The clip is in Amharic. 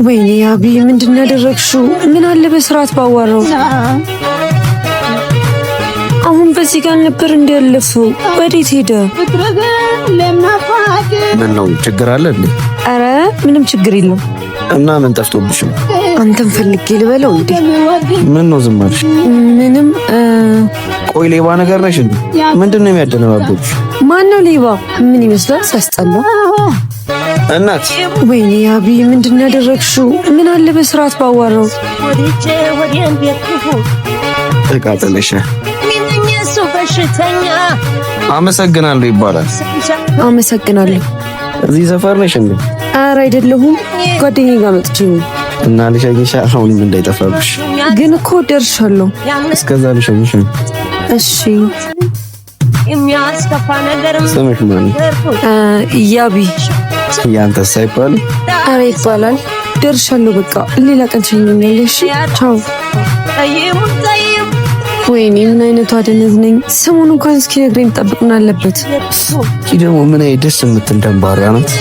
ወይኔ አቢ ምንድነው ያደረግሽው? ምን አለ በስርዓት ባዋራው። አሁን በዚህ ጋር ነበር እንዲያለፈው። ወዴት ሄደ? ምን ነው ችግር አለ እንዴ? አረ ምንም ችግር የለም። እና ምን ጠፍቶብሽ ነው? አንተም ፈልጌ ልበለው እንዴ? ምን ነው ዝም አልሽ? ምንም ቆይ ሌባ ነገር ነሽ እንዴ? ምንድነው የሚያደነባብሽ? ማን ነው ሌባ? ምን ይመስላል ሲያስጠላ። እናት ወይኔ አቢ ምንድነው ያደረግሽው? ምን አለ በስርዓት ባዋራው። ተቃጠለሽ። አመሰግናለሁ ይባላል። አመሰግናለሁ። እዚህ ሰፈር ነሽ እንዴ? አረ አይደለሁም፣ ጓደኛዬ ጋር መጥቼ ነው። እና ልሸኝሽ አሁንም እንዳይጠፋብሽ። ግን እኮ ደርሻለሁ። እስከዛ ልሸኝሽ። እሺ። ስምሽ ማን ነው? ያቢ። ያንተስ አይባልም? አረ ይባላል። ደርሻለሁ። በቃ ሌላ ቀን ትሸኝኛለሽ። ቻው። ወይኔ ምን አይነቱ አደነዝ ነኝ። ሰሞኑን እንኳን እስኪ ነግረኝ ጠብቅና አለበት። እቺ ደግሞ ምን አይነት ደስ የምትል ደንባራ ናት።